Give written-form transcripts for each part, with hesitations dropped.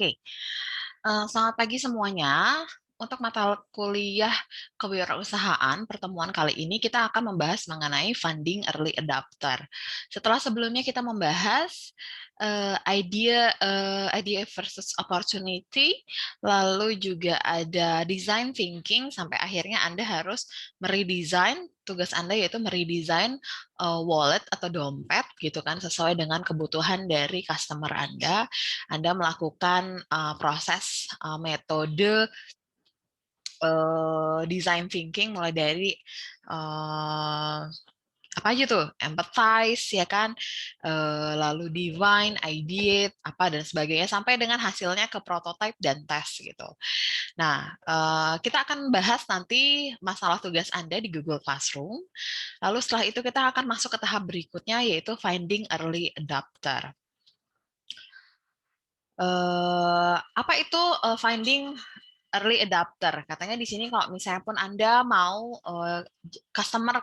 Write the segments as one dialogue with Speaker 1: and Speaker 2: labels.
Speaker 1: Oke, selamat pagi semuanya. Untuk mata kuliah kewirausahaan, pertemuan kali ini kita akan membahas mengenai funding early adopter. Setelah sebelumnya kita membahas idea versus opportunity, lalu juga ada design thinking, sampai akhirnya Anda harus meredesign, tugas Anda yaitu meredesign wallet atau dompet gitu kan, sesuai dengan kebutuhan dari customer Anda. Anda melakukan proses metode design thinking mulai dari uh, apa aja tuh, empathize ya kan, lalu divine, ideate, apa dan sebagainya sampai dengan hasilnya ke prototype dan tes gitu. Nah, kita akan bahas nanti masalah tugas Anda di Google Classroom. Lalu setelah itu kita akan masuk ke tahap berikutnya yaitu finding early adopter. Apa itu finding early adopter? Katanya di sini kalau misalnya pun Anda mau customer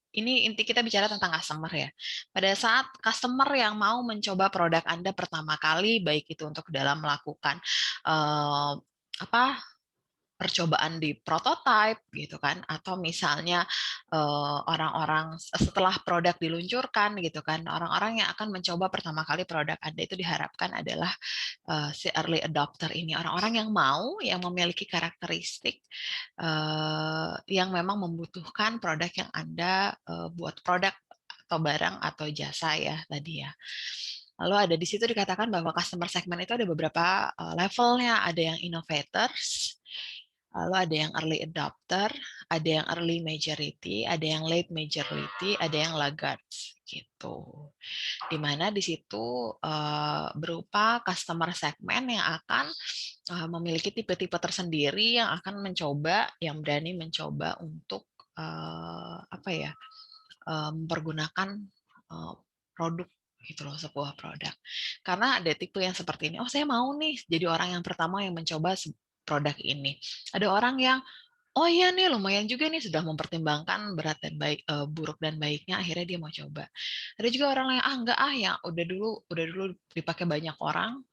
Speaker 1: ini inti kita bicara tentang customer ya. Pada saat customer yang mau mencoba produk Anda pertama kali, baik itu untuk dalam melakukan eh, apa percobaan di prototype gitu kan, atau misalnya orang-orang setelah produk diluncurkan gitu kan, orang-orang yang akan mencoba pertama kali produk Anda itu diharapkan adalah si early adopter ini, orang-orang yang mau, yang memiliki karakteristik yang memang membutuhkan produk yang Anda buat, produk atau barang atau jasa ya tadi ya. Lalu ada di situ dikatakan bahwa customer segment itu ada beberapa levelnya, ada yang innovators, lalu ada yang early adopter, ada yang early majority, ada yang late majority, ada yang laggards gitu. Di mana di situ berupa customer segment yang akan memiliki tipe-tipe tersendiri yang akan mencoba, yang berani mencoba untuk apa ya, mempergunakan produk gitu loh, sebuah produk. Karena ada tipe yang seperti ini, oh saya mau nih jadi orang yang pertama yang mencoba produk ini. Ada orang yang oh iya nih lumayan juga nih, sudah mempertimbangkan berat dan baik, buruk dan baiknya, akhirnya dia mau coba. Ada juga orang yang enggak yang udah dulu dipakai banyak orang,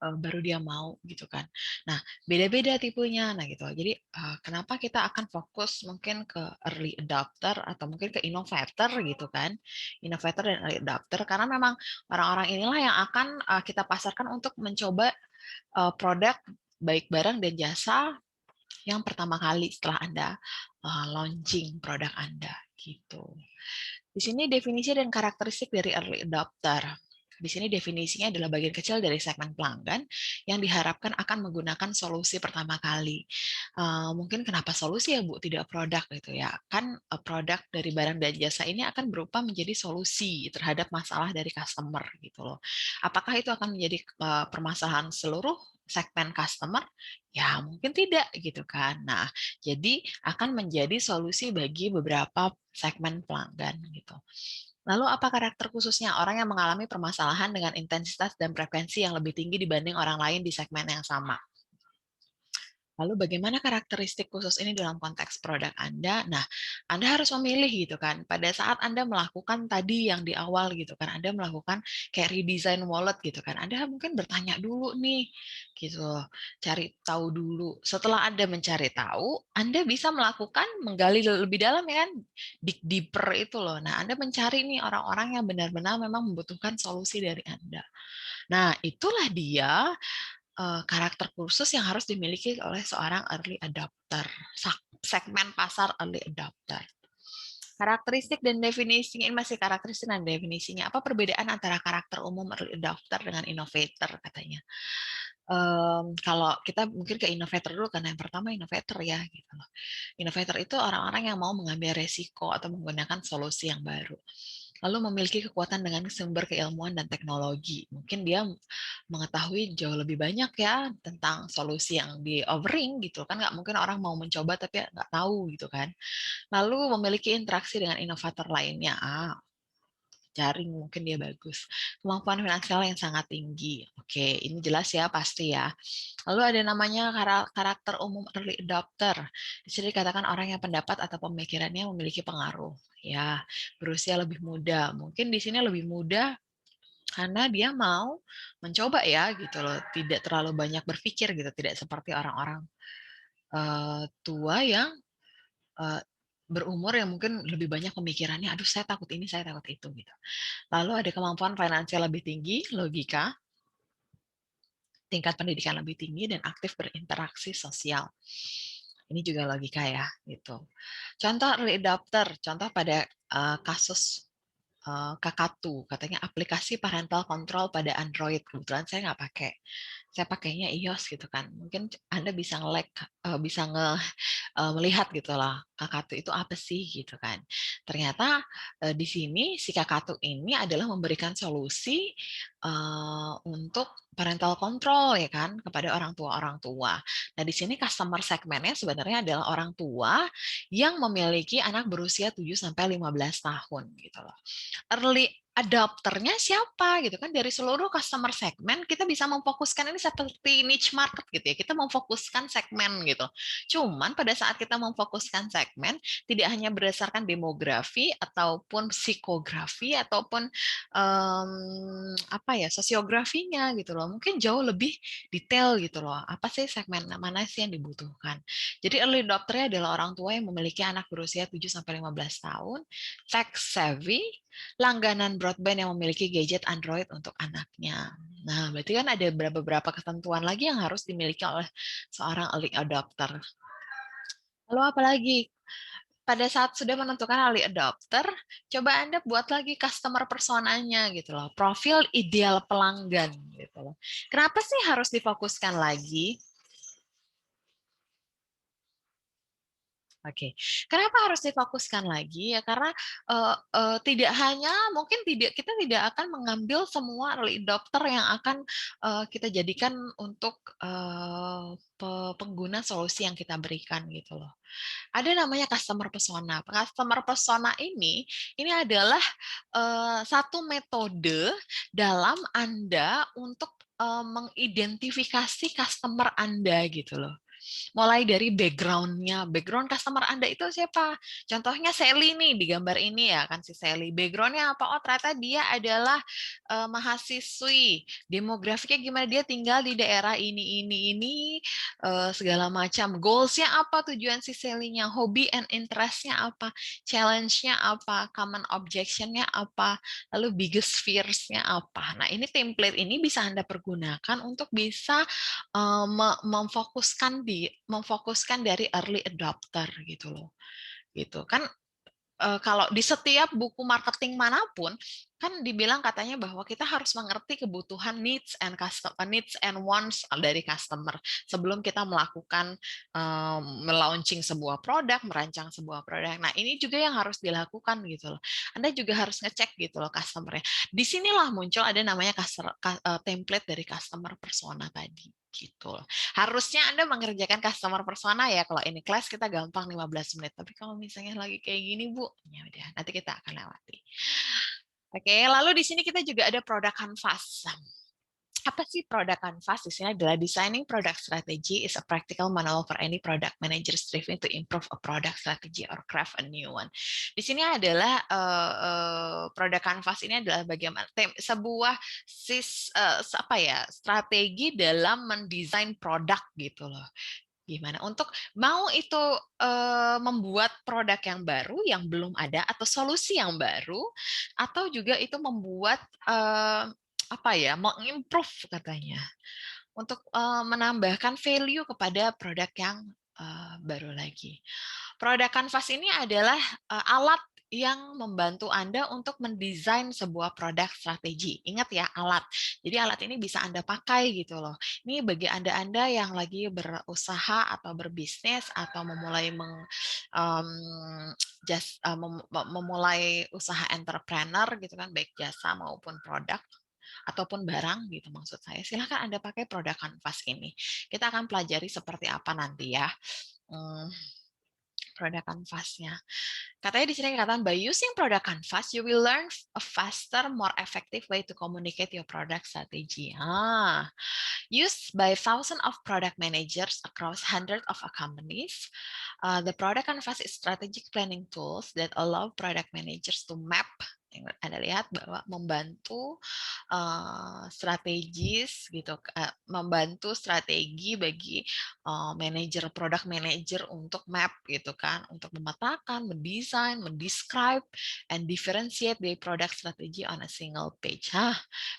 Speaker 1: baru dia mau gitu kan. Nah, beda-beda tipenya. Nah, gitu. Jadi, kenapa kita akan fokus mungkin ke early adopter atau mungkin ke innovator gitu kan. Innovator dan early adopter karena memang orang-orang inilah yang akan kita pasarkan untuk mencoba produk baik barang dan jasa yang pertama kali setelah Anda launching produk Anda gitu. Di sini definisi dan karakteristik dari early adopter. Di sini definisinya adalah bagian kecil dari segmen pelanggan yang diharapkan akan menggunakan solusi pertama kali. Mungkin kenapa solusi ya Bu, tidak produk gitu ya? Kan produk dari barang dan jasa ini akan berupa menjadi solusi terhadap masalah dari customer gitu loh. Apakah itu akan menjadi permasalahan seluruh segmen customer? Ya mungkin tidak gitu kan. Nah, jadi akan menjadi solusi bagi beberapa segmen pelanggan gitu. Lalu apa karakter khususnya orang yang mengalami permasalahan dengan intensitas dan frekuensi yang lebih tinggi dibanding orang lain di segmen yang sama? Lalu bagaimana karakteristik khusus ini dalam konteks produk Anda? Nah, Anda harus memilih gitu kan. Pada saat Anda melakukan tadi yang di awal gitu kan, Anda melakukan kayak redesign wallet gitu kan. Anda mungkin bertanya dulu nih gitu, cari tahu dulu. Setelah Anda mencari tahu, Anda bisa melakukan menggali lebih dalam ya kan, dig deeper itu loh. Nah, Anda mencari nih orang-orang yang benar-benar memang membutuhkan solusi dari Anda. Nah, itulah dia karakter khusus yang harus dimiliki oleh seorang early adopter, segmen pasar early adopter. Karakteristik dan definisinya, ini masih karakteristik dan definisinya. Apa perbedaan antara karakter umum early adopter dengan innovator katanya? Kalau kita mungkin ke innovator dulu karena yang pertama innovator ya gitu loh. Innovator itu orang-orang yang mau mengambil resiko atau menggunakan solusi yang baru. Lalu memiliki kekuatan dengan sumber keilmuan dan teknologi. Mungkin dia mengetahui jauh lebih banyak ya tentang solusi yang di offering gitu kan, nggak mungkin orang mau mencoba tapi nggak tahu gitu kan. Lalu memiliki interaksi dengan inovator lainnya. Jaring mungkin dia bagus. Kemampuan finansial yang sangat tinggi. Oke, ini jelas ya pasti ya. Lalu ada namanya karakter umum early adopter. Di sini dikatakan orang yang pendapat atau pemikirannya memiliki pengaruh. Ya, berusia lebih muda. Mungkin di sini lebih muda karena dia mau mencoba ya gitu loh, tidak terlalu banyak berpikir gitu, tidak seperti orang-orang tua yang berumur yang mungkin lebih banyak pemikirannya, aduh saya takut ini, saya takut itu gitu. Lalu ada kemampuan finansial lebih tinggi, logika, tingkat pendidikan lebih tinggi, dan aktif berinteraksi sosial. Ini juga logika ya, gitu. Contoh early adopter, contoh pada kasus Kakatu, katanya aplikasi parental control pada Android. Kebetulan saya nggak pakai, saya pakainya iOS gitu kan. Mungkin Anda bisa bisa melihat gitulah Kakatu itu apa sih gitu kan. Ternyata di sini si Kakatu ini adalah memberikan solusi untuk parental control ya kan kepada orang tua. Nah di sini customer segmennya sebenarnya adalah orang tua yang memiliki anak berusia 7 sampai 15 tahun gitu loh. Early adopternya siapa gitu kan, dari seluruh customer segmen kita bisa memfokuskan ini seperti niche market gitu ya, kita memfokuskan segmen gitu. Cuman pada saat kita memfokuskan segmen tidak hanya berdasarkan demografi ataupun psikografi ataupun apa ya sosiografinya gitu loh, mungkin jauh lebih detail gitu loh, apa sih segmen mana sih yang dibutuhkan. Jadi early adopter adalah orang tua yang memiliki anak berusia 7 sampai 15 tahun, tech savvy, langganan broadband yang memiliki gadget Android untuk anaknya. Nah, berarti kan ada beberapa ketentuan lagi yang harus dimiliki oleh seorang early adopter. Lalu apalagi? Pada saat sudah menentukan early adopter, coba Anda buat lagi customer personanya gitu loh, profil ideal pelanggan gitu loh. Kenapa sih harus difokuskan lagi? Oke, kenapa harus difokuskan lagi ya? Karena tidak hanya mungkin kita tidak akan mengambil semua early adopter yang akan kita jadikan untuk pengguna solusi yang kita berikan gitu loh. Ada namanya customer persona. Customer persona ini adalah satu metode dalam Anda untuk mengidentifikasi customer Anda gitu loh. Mulai dari background-nya, background customer Anda itu siapa? Contohnya Sally nih di gambar ini ya kan si Sally. Background-nya apa? Oh ternyata dia adalah mahasiswi. Demografiknya gimana? Dia tinggal di daerah ini, segala macam. Goals-nya apa? Tujuan si Sally-nya, hobi and interest-nya apa? Challenge-nya apa? Common objection-nya apa? Lalu biggest fears-nya apa? Nah ini template ini bisa Anda pergunakan untuk bisa memfokuskan dari early adopter gitu loh. Gitu kan kalau di setiap buku marketing manapun kan dibilang katanya bahwa kita harus mengerti kebutuhan needs and wants dari customer sebelum kita melakukan melaunching sebuah produk, merancang sebuah produk. Nah, ini juga yang harus dilakukan gitu loh. Anda juga harus ngecek gitu loh customer-nya. Disinilah muncul ada namanya template dari customer persona tadi gitu loh. Harusnya Anda mengerjakan customer persona ya, kalau ini kelas kita gampang 15 menit. Tapi kalau misalnya lagi kayak gini, Bu, ya udah nanti kita akan lewati. Oke, lalu di sini kita juga ada product canvas. Apa sih product canvas? Di sini adalah designing product strategy is a practical manual for any product manager striving to improve a product strategy or craft a new one. Di sini adalah product canvas ini adalah bagaimana sebuah apa ya strategi dalam mendesain produk gitu loh. Gimana untuk mau itu membuat produk yang baru yang belum ada atau solusi yang baru atau juga itu membuat apa ya mengimprove katanya untuk menambahkan value kepada produk yang baru lagi. Produk Canvas ini adalah alat yang membantu Anda untuk mendesain sebuah produk strategi. Ingat ya, alat. Jadi alat ini bisa Anda pakai gitu loh. Ini bagi Anda yang lagi berusaha atau berbisnis atau um, memulai usaha entrepreneur gitu kan, baik jasa maupun produk ataupun barang gitu maksud saya. Silahkan Anda pakai produk Canvas ini. Kita akan pelajari seperti apa nanti ya. Hmm, produk Canvas-nya. Katanya di sini katakan by using product canvas you will learn a faster, more effective way to communicate your product strategy. Used by thousands of product managers across hundreds of companies, the product canvas is strategic planning tools that allow product managers to map Anda lihat bahwa membantu strategis gitu, membantu strategi bagi manajer, product manager untuk map gitu kan, untuk memetakan, mendesain, mendescribe, and differentiate the product strategy on a single page.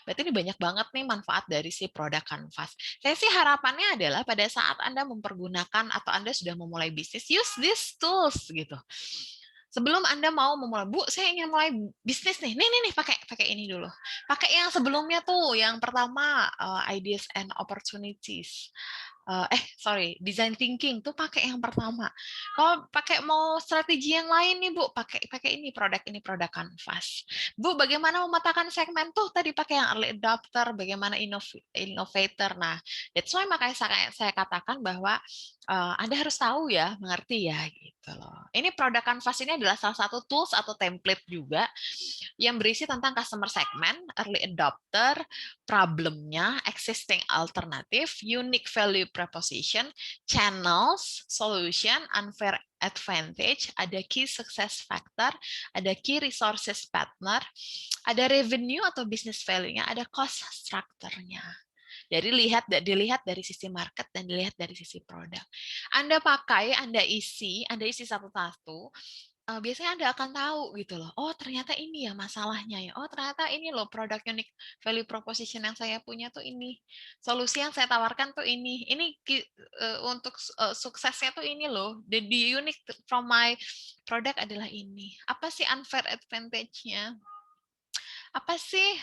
Speaker 1: Berarti ini banyak banget nih manfaat dari si product canvas. Saya sih harapannya adalah pada saat Anda mempergunakan atau Anda sudah memulai bisnis, use these tools gitu. Sebelum Anda mau memulai, Bu, saya ingin mulai bisnis nih. Nih, pakai ini dulu. Pakai yang sebelumnya tuh, yang pertama ideas and opportunities. Sorry, design thinking tuh pakai yang pertama. Kalau pakai mau strategi yang lain nih, Bu, pakai ini produk canvas. Bu, bagaimana memetakan segmen tuh tadi pakai yang early adopter, bagaimana innovator. Nah, that's why makanya saya katakan bahwa Anda harus tahu ya, mengerti ya gitu loh. Ini produk canvas ini adalah salah satu tools atau template juga yang berisi tentang customer segment, early adopter, problemnya, existing alternative, unique value proposition, channels, solution, unfair advantage, ada key success factor, ada key resources partner, ada revenue atau business value-nya, ada cost structure-nya. Dilihat dari sisi market dan dilihat dari sisi produk. Anda pakai, Anda isi satu-satu, biasanya Anda akan tahu gitu loh. Oh, ternyata ini ya masalahnya ya. Oh, ternyata ini loh produk unique value proposition yang saya punya tuh ini. Solusi yang saya tawarkan tuh ini. Ini untuk suksesnya tuh ini loh. The unique from my product adalah ini. Apa sih unfair advantage-nya? Apa sih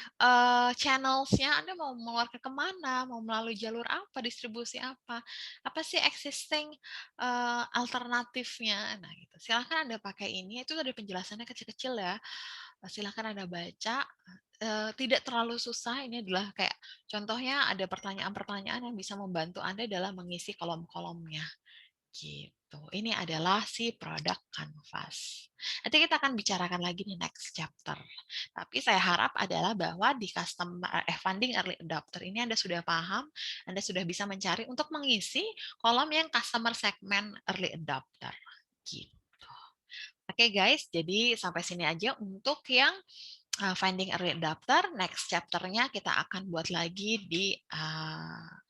Speaker 1: channels-nya? Anda mau mengeluarkan kemana? Mau melalui jalur apa? Distribusi apa sih existing alternatifnya? Nah, gitu. Silahkan Anda pakai ini. Itu tadi penjelasannya kecil-kecil ya. Silahkan Anda baca. Tidak terlalu susah. Ini adalah kayak contohnya ada pertanyaan-pertanyaan yang bisa membantu Anda dalam mengisi kolom-kolomnya. Gitu. Ini adalah si produk canvas. Nanti kita akan bicarakan lagi di next chapter. Tapi saya harap adalah bahwa di funding early adopter ini Anda sudah paham, Anda sudah bisa mencari untuk mengisi kolom yang customer segment early adopter. Gitu. Oke guys, jadi sampai sini aja untuk yang finding early adopter. Next chapter-nya kita akan buat lagi di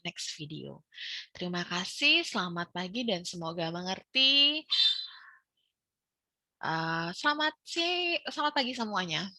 Speaker 1: next video. Terima kasih, selamat pagi dan semoga mengerti. Selamat pagi semuanya.